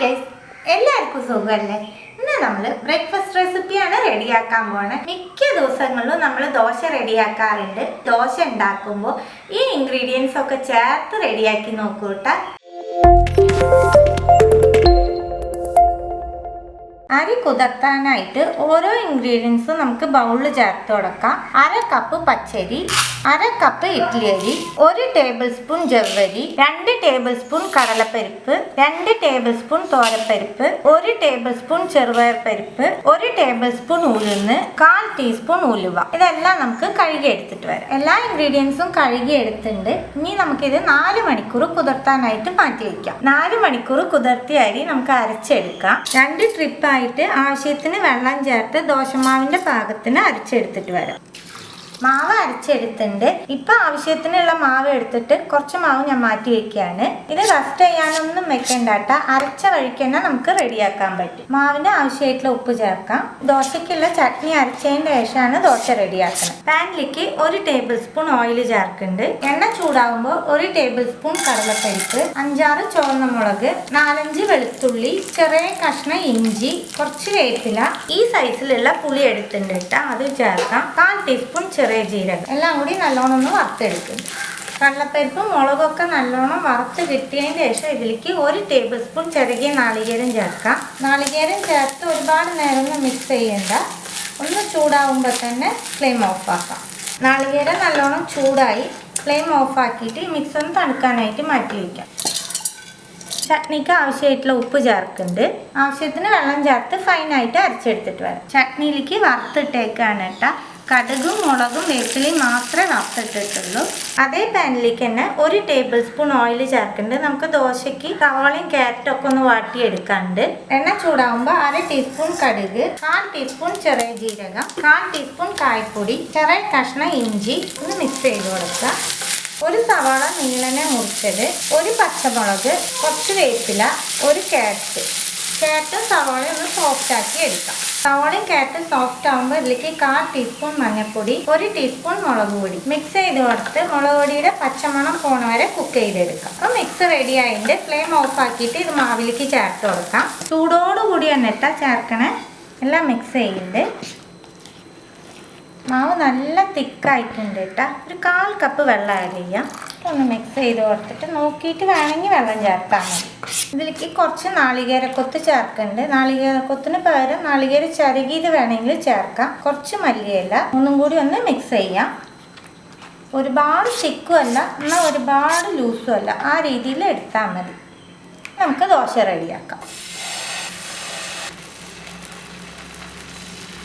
Guys, എല്ലാവർക്കും സുഖമല്ലേ? ഇന്ന് നമ്മൾ ബ്രേക്ക്ഫാസ്റ്റ് റെസിപ്പിയാണ് റെഡിയാക്കാൻ പോണത്. മിക്ക ദിവസങ്ങളിലും നമ്മൾ ദോശ റെഡിയാക്കാറുണ്ട്. ദോശ ഉണ്ടാക്കുമ്പോൾ ഈ ഇൻഗ്രീഡിയൻസ് ഒക്കെ ചേർത്ത് റെഡിയാക്കി നോക്കൂ കേട്ടോ. അരി കുതിർത്താനായിട്ട് ഓരോ ഇൻഗ്രീഡിയൻസും നമുക്ക് ബൗളിൽ ചേർത്ത് കൊടുക്കാം. 1/2 കപ്പ് പച്ചരി, 1/2 കപ്പ് ഇഡ്ഡലി അരി, 1 ടേബിൾ സ്പൂൺ ജവ്വരി, 2 ടേബിൾ സ്പൂൺ കടലപ്പരിപ്പ്, 2 ടേബിൾ സ്പൂൺ തോരപ്പരിപ്പ്, 1 ടേബിൾ സ്പൂൺ ചെറുപയർ പരിപ്പ്, 1 ടേബിൾ സ്പൂൺ ഉഴുന്ന്, 1/4 ടീസ്പൂൺ ഉലുവ. ഇതെല്ലാം നമുക്ക് കഴുകി എടുത്തിട്ട് വരാം. എല്ലാ ഇൻഗ്രീഡിയൻസും കഴുകി എടുത്തിട്ടുണ്ട്. ഇനി നമുക്കിത് 4 മണിക്കൂർ കുതിർത്താനായിട്ട് മാറ്റി വയ്ക്കാം. 4 മണിക്കൂർ കുതിർത്തിയ അരി നമുക്ക് അരച്ചെടുക്കാം. 2 ട്രിപ്പായിട്ട് ആവശ്യത്തിന് വെള്ളം ചേർത്ത് ദോശമാവിന്റെ പാകത്തിന് അരച്ചെടുത്തിട്ട് വരാം. മാവ് അരച്ചെടുത്തിട്ടുണ്ട്. ഇപ്പൊ ആവശ്യത്തിനുള്ള മാവ് എടുത്തിട്ട് കുറച്ച് മാവ് ഞാൻ മാറ്റി വെക്കുകയാണ്. ഇത് റസ്റ്റ് ചെയ്യാനൊന്നും വെക്കണ്ടാട്ട, അരച്ച വഴിക്ക് തന്നെ നമുക്ക് റെഡിയാക്കാൻ പറ്റും. മാവിന് ആവശ്യമായിട്ടുള്ള ഉപ്പ് ചേർക്കാം. ദോശയ്ക്കുള്ള ചട്നി അരച്ചതിന് ശേഷമാണ് ദോശ റെഡിയാക്കുന്നത്. പാനിലേക്ക് 1 ടേബിൾ സ്പൂൺ ഓയിൽ ചേർക്കുന്നുണ്ട്. എണ്ണ ചൂടാകുമ്പോൾ 1 ടേബിൾ സ്പൂൺ കടലപ്പരിപ്പ്, 5-6 ചുവന്ന മുളക്, 4-5 വെളുത്തുള്ളി, ചെറിയ കഷ്ണം ഇഞ്ചി, കുറച്ച് വേപ്പില, ഈ സൈസിലുള്ള പുളി എടുത്തിട്ടുണ്ട് കേട്ടോ, അത് ചേർക്കാം. 1/4 ടീസ്പൂൺ ചെറിയ ജീരകം, എല്ലാം കൂടി നല്ലോണം ഒന്ന് വറുത്തെടുക്കുന്നു. കടലപ്പരിപ്പും മുളകൊക്കെ നല്ലോണം വറുത്ത് കിട്ടിയതിന് ശേഷം ഇതിലേക്ക് 1 ടേബിൾ സ്പൂൺ ചെറിയ നാളികേരം ചേർക്കാം. നാളികേരം ചേർത്ത് ഒരുപാട് നേരം ഒന്ന് മിക്സ് ചെയ്യണ്ട. ഒന്ന് ചൂടാവുമ്പോൾ തന്നെ ഫ്ലെയിം ഓഫാക്കാം. നാളികേരം നല്ലോണം ചൂടായി. ഫ്ലെയിം ഓഫാക്കിയിട്ട് ഈ മിക്സ് ഒന്ന് തണുക്കാനായിട്ട് മാറ്റി വയ്ക്കാം. ചട്നിക്ക് ആവശ്യമായിട്ടുള്ള ഉപ്പ് ചേർക്കുന്നുണ്ട്. ആവശ്യത്തിന് വെള്ളം ചേർത്ത് ഫൈനായിട്ട് അരച്ചെടുത്തിട്ട് വരാം. ചട്നിയിലേക്ക് വറുത്തിട്ടേക്കാണ് കേട്ടോ. കടുകും മുളകും വേപ്പിലയും മാത്രമേ വറുത്തിട്ടിട്ടുള്ളൂ. അതേ പാനിലേക്ക് തന്നെ 1 ടേബിൾ സ്പൂൺ ഓയിൽ ചേർക്കുന്നുണ്ട്. നമുക്ക് ദോശയ്ക്ക് സവാളയും ക്യാരറ്റും ഒക്കെ ഒന്ന് വാട്ടിയെടുക്കാനുണ്ട്. എണ്ണ ചൂടാകുമ്പോൾ 1/2 ടീസ്പൂൺ കടുക്, 1/4 ടീസ്പൂൺ ചെറിയ ജീരകം, 1/4 ടീസ്പൂൺ കായ്പ്പൊടി, ചെറിയ കഷ്ണം ഇഞ്ചി ഒന്ന് മിക്സ് ചെയ്ത് കൊടുക്കുക. 1 സവാള നീളനെ മുറിച്ചത്, 1 പച്ചമുളക്, കുറച്ച് വേപ്പില, 1 ക്യാരറ്റും സവാളയും ഒന്ന് സോഫ്റ്റ് ആക്കി എടുക്കാം. സവാളയും ക്യാരറ്റും സോഫ്റ്റ് ആകുമ്പോൾ ഇതിലേക്ക് 1/4 ടീസ്പൂൺ മഞ്ഞൾപ്പൊടി, 1 ടീസ്പൂൺ മുളക് പൊടി മിക്സ് ചെയ്ത് കൊടുത്ത് മുളക് പൊടിയുടെ പച്ചമണം പോണ വരെ കുക്ക് ചെയ്തെടുക്കാം. അപ്പോൾ മിക്സ് റെഡി ആയിട്ട് ഫ്ലെയിം ഓഫ് ആക്കിയിട്ട് ഇത് മാവിലേക്ക് ചേർത്ത് കൊടുക്കാം. ചൂടോടുകൂടി തന്നെ ചേർക്കണേ. എല്ലാം മിക്സ് ചെയ്യുന്നുണ്ട്. മാവ് നല്ല തിക്കായിട്ടുണ്ട് കേട്ടോ. ഒരു 1/4 കപ്പ് വെള്ളം ആഡ് ചെയ്യാം. ഒന്ന് മിക്സ് ചെയ്ത് കൊടുത്തിട്ട് നോക്കിയിട്ട് വേണമെങ്കിൽ വെള്ളം ചേർത്താൽ മതി. ഇതിലേക്ക് കുറച്ച് നാളികേരക്കൊത്ത് ചേർക്കുന്നുണ്ട്. നാളികേരക്കൊത്തിന് പകരം നാളികേര ചരുകിയത് വേണമെങ്കിൽ ചേർക്കാം. കുറച്ച് മല്ലിയില, ഒന്നും കൂടി ഒന്ന് മിക്സ് ചെയ്യാം. ഒരുപാട് തിക്കും അല്ല, എന്നാൽ ഒരുപാട് ലൂസും അല്ല, ആ രീതിയിൽ എടുത്താൽ മതി. നമുക്ക് ദോശ റെഡിയാക്കാം.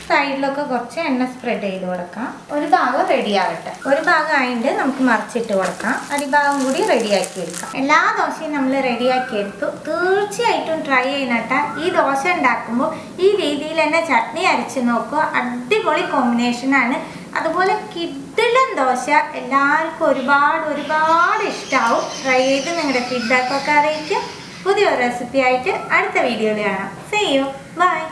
സൈഡിലൊക്കെ കുറച്ച് എണ്ണ സ്പ്രെഡ് ചെയ്ത് കൊടുക്കാം. ഒരു ഭാഗം റെഡി ആവട്ടെ. ഒരു ഭാഗം ആയിട്ട് നമുക്ക് മറിച്ചിട്ട് കൊടുക്കാം. അടിഭാഗം കൂടി റെഡിയാക്കി എടുക്കാം. എല്ലാ ദോശയും നമ്മൾ റെഡിയാക്കി എടുത്തു. തീർച്ചയായിട്ടും ട്രൈ ചെയ്യണട്ടാ. ഈ ദോശ ഉണ്ടാക്കുമ്പോൾ ഈ രീതിയിൽ തന്നെ ചട്നി അരച്ച് നോക്കുക. അടിപൊളി കോമ്പിനേഷനാണ്. അതുപോലെ കിഡിലൻ ദോശ എല്ലാവർക്കും ഒരുപാട് ഇഷ്ടമാവും. ട്രൈ ചെയ്ത് നിങ്ങളുടെ ഫീഡ്ബാക്കൊക്കെ അറിയിക്കും. പുതിയൊരു റെസിപ്പി ആയിട്ട് അടുത്ത വീഡിയോയിൽ കാണാം. See you. Bye.